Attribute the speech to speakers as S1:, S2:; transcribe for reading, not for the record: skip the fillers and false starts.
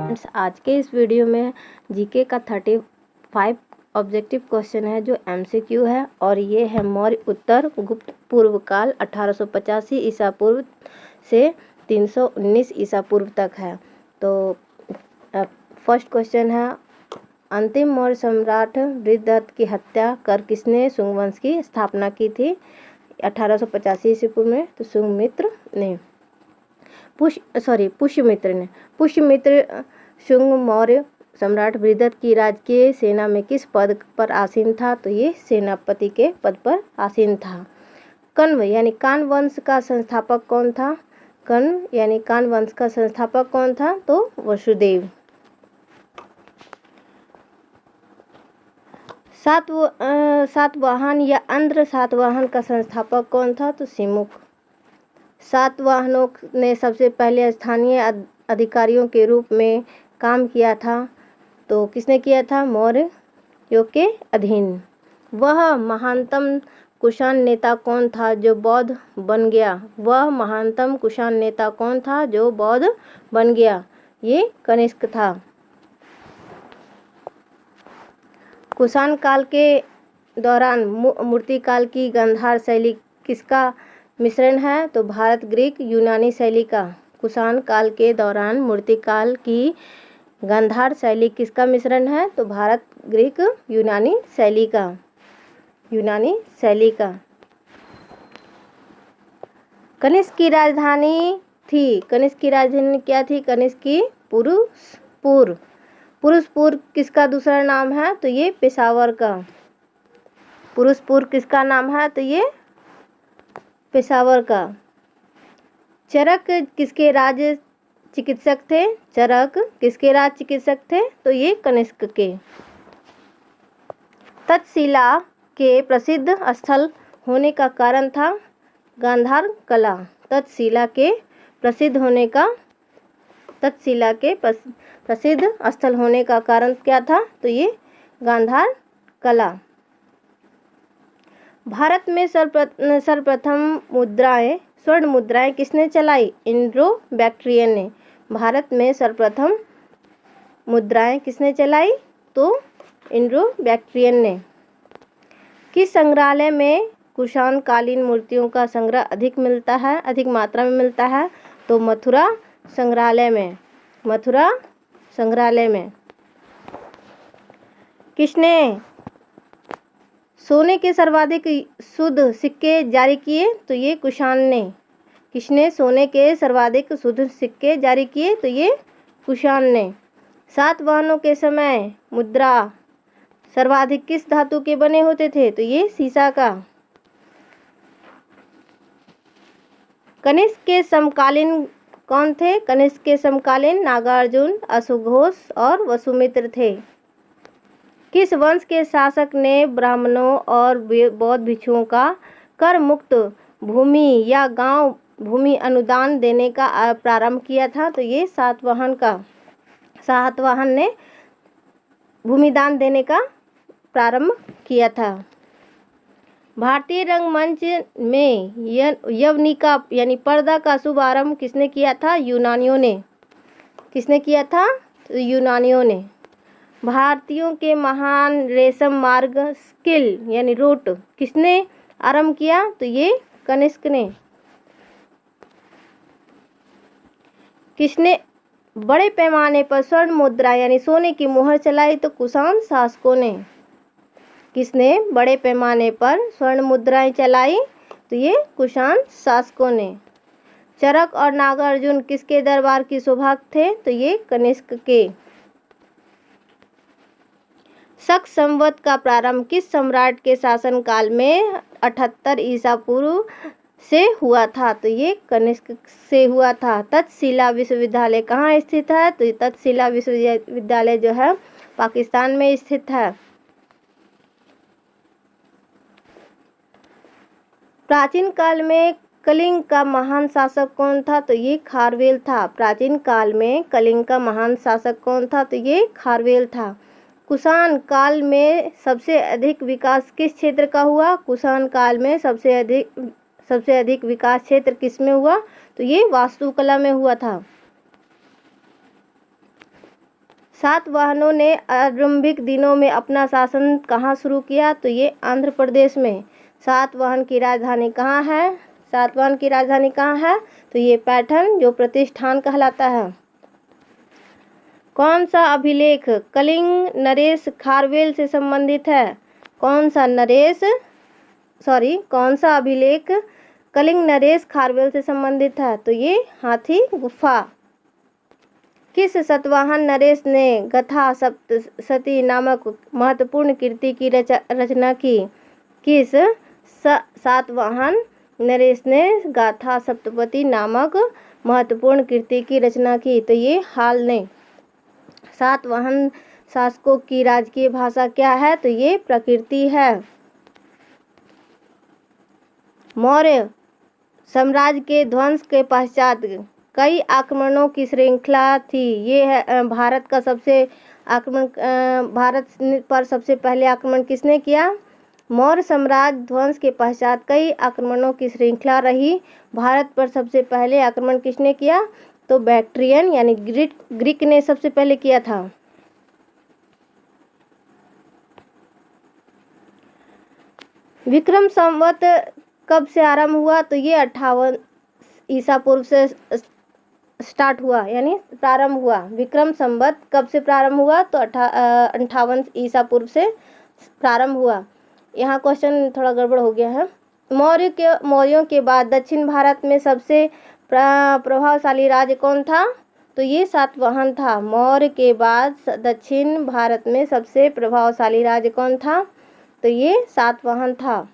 S1: Friends, आज के इस वीडियो में जीके का 35 ऑब्जेक्टिव क्वेश्चन है जो एमसीक्यू है और ये है मौर्य उत्तर गुप्त पूर्व काल 1885 ईसा पूर्व से 319 ईसा पूर्व तक है। तो फर्स्ट क्वेश्चन है, अंतिम मौर्य सम्राट बृहदत्त की हत्या कर किसने शुंग वंश की स्थापना की थी 1885 ईसा पूर्व में? तो पुष्यमित्र ने। पुष्यमित्र शुंग मौर्य सम्राट बृहदत्त की राजकीय सेना में किस पद पर आसीन था? तो ये सेनापति के पद पर आसीन था। कण्व यानी कान वंश का संस्थापक कौन था? कण्व यानी कान वंश का संस्थापक कौन था? तो वसुदेव। सातवाहन या अंध्र सातवाहन का संस्थापक कौन था? तो सिमुक। सातवाहनों ने सबसे पहले स्थानीय अधिकारियों के रूप में काम किया था, तो किसने किया था? मौर्य योग के अधीन। वह महानतम कुषाण नेता कौन था जो बौद्ध बन गया? वह महानतम कुषाण नेता कौन था जो बौद्ध बन गया? ये कनिष्क था। कुषाण काल के दौरान मूर्तिकाल की गांधार शैली किसका मिश्रण है? तो भारत ग्रीक यूनानी शैली का। कुषाण काल के दौरान मूर्तिकाल की गांधार शैली किसका मिश्रण है? तो भारत ग्रीक यूनानी शैली का। कनिष्क की राजधानी थी। कनिष्क की राजधानी क्या थी? कनिष्क की पुरुषपुर। पुरुषपुर किसका दूसरा नाम है? तो ये पेशावर का। पुरुषपुर किसका नाम है? तो ये पेशावर का। चरक किसके राज्य चिकित्सक थे? चरक किसके राज्य चिकित्सक थे? तो ये कनिष्क के। तक्षशिला के प्रसिद्ध स्थल होने का कारण था गांधार कला। तक्षशिला के प्रसिद्ध स्थल होने का कारण क्या था? तो ये गांधार कला। भारत में सर्वप्रथम स्वर्ण मुद्राएं किसने चलाई? इंड्रो बैक्ट्रियन ने। भारत में सर्वप्रथम मुद्राएं किसने चलाई? तो इंड्रो बैक्ट्रियन ने। किस संग्रहालय में कुषाण कालीन मूर्तियों का संग्रह अधिक मात्रा में मिलता है? तो मथुरा संग्रहालय में। किसने सोने के सर्वाधिक शुद्ध सिक्के जारी किए? तो ये कुषाण ने। किसने सोने के सर्वाधिक शुद्ध सिक्के जारी किए? तो ये कुषाण ने। सातवाहनों के समय मुद्रा सर्वाधिक किस धातु के बने होते थे? तो ये सीसा का। कनिष्क के समकालीन कौन थे? कनिष्क के समकालीन नागार्जुन, अश्वघोष और वसुमित्र थे। किस वंश के शासक ने ब्राह्मणों और बौद्ध भिक्षुओं का कर मुक्त भूमि या गांव भूमि अनुदान देने का प्रारंभ किया था? तो ये सातवाहन ने भूमिदान देने का प्रारंभ किया था। भारतीय रंगमंच में यवनिका यानी पर्दा का शुभारंभ किसने किया था? यूनानियों ने। किसने किया था? तो यूनानियों ने। भारतीयों के महान रेशम मार्ग स्किल यानी रूट किसने आरंभ किया? तो ये कनिष्क ने। किसने बड़े पैमाने पर स्वर्ण मुद्रा यानी सोने की मुहर चलाई? तो कुषाण शासकों ने। किसने बड़े पैमाने पर स्वर्ण मुद्राएं चलाई? तो ये कुषाण शासकों ने। चरक और नागार्जुन किसके दरबार की सौभाग्य थे? तो ये कनिष्क के। शक संवत का प्रारंभ किस सम्राट के शासन काल में 78 ईसा पूर्व से हुआ था? तो ये कनिष्क से हुआ था। तक्षशिला विश्वविद्यालय कहाँ स्थित है? तो तक्षशिला विश्वविद्यालय जो है पाकिस्तान में स्थित है। प्राचीन काल में कलिंग का महान शासक कौन था? तो ये खारवेल था। प्राचीन काल में कलिंग का महान शासक कौन था? तो ये खारवेल था। कुषाण काल में सबसे अधिक विकास किस क्षेत्र का हुआ? कुषाण काल में सबसे अधिक विकास क्षेत्र किस में हुआ? तो ये वास्तुकला में हुआ था। सातवाहनों ने आरंभिक दिनों में अपना शासन कहाँ शुरू किया? तो ये आंध्र प्रदेश में। सातवाहन की राजधानी कहाँ है? सातवाहन की राजधानी कहाँ है? तो ये पैठन, जो प्रतिष्ठान कहलाता है। कौन सा अभिलेख कलिंग नरेश खारवेल से संबंधित है? कौन सा अभिलेख कलिंग नरेश खारवेल से संबंधित है? तो ये हाथी गुफा। किस सतवाहन नरेश ने गथा सप्तशती नामक महत्वपूर्ण कृति की रचना की? किस सातवाहन नरेश ने गाथा सप्तशती नामक महत्वपूर्ण कृति की रचना की? तो ये हाल ने। सातवाहन शासकों की राजकीय भाषा क्या है? तो ये प्रकृति है। मौर्य साम्राज्य के ध्वंस के पश्चात कई आक्रमणों की श्रृंखला थी। ये है भारत पर सबसे पहले आक्रमण किसने किया? मौर्य साम्राज्य ध्वंस के पश्चात कई आक्रमणों की श्रृंखला रही। भारत पर सबसे पहले आक्रमण किसने किया? तो बैक्ट्रियन यानी ग्रीक ने सबसे पहले किया था। विक्रम संवत कब से आरंभ हुआ? तो ये 58 ईसा पूर्व से स्टार्ट हुआ, यानी प्रारंभ हुआ। विक्रम संवत कब से प्रारंभ हुआ? तो 58 ईसा पूर्व से प्रारंभ हुआ। यहाँ क्वेश्चन थोड़ा गड़बड़ हो गया है। मौर्यों के बाद दक्षिण भारत में सबसे प्रभावशाली राज्य कौन था? तो ये सातवाहन था। मौर्य के बाद दक्षिण भारत में सबसे प्रभावशाली राज्य कौन था? तो ये सातवाहन था।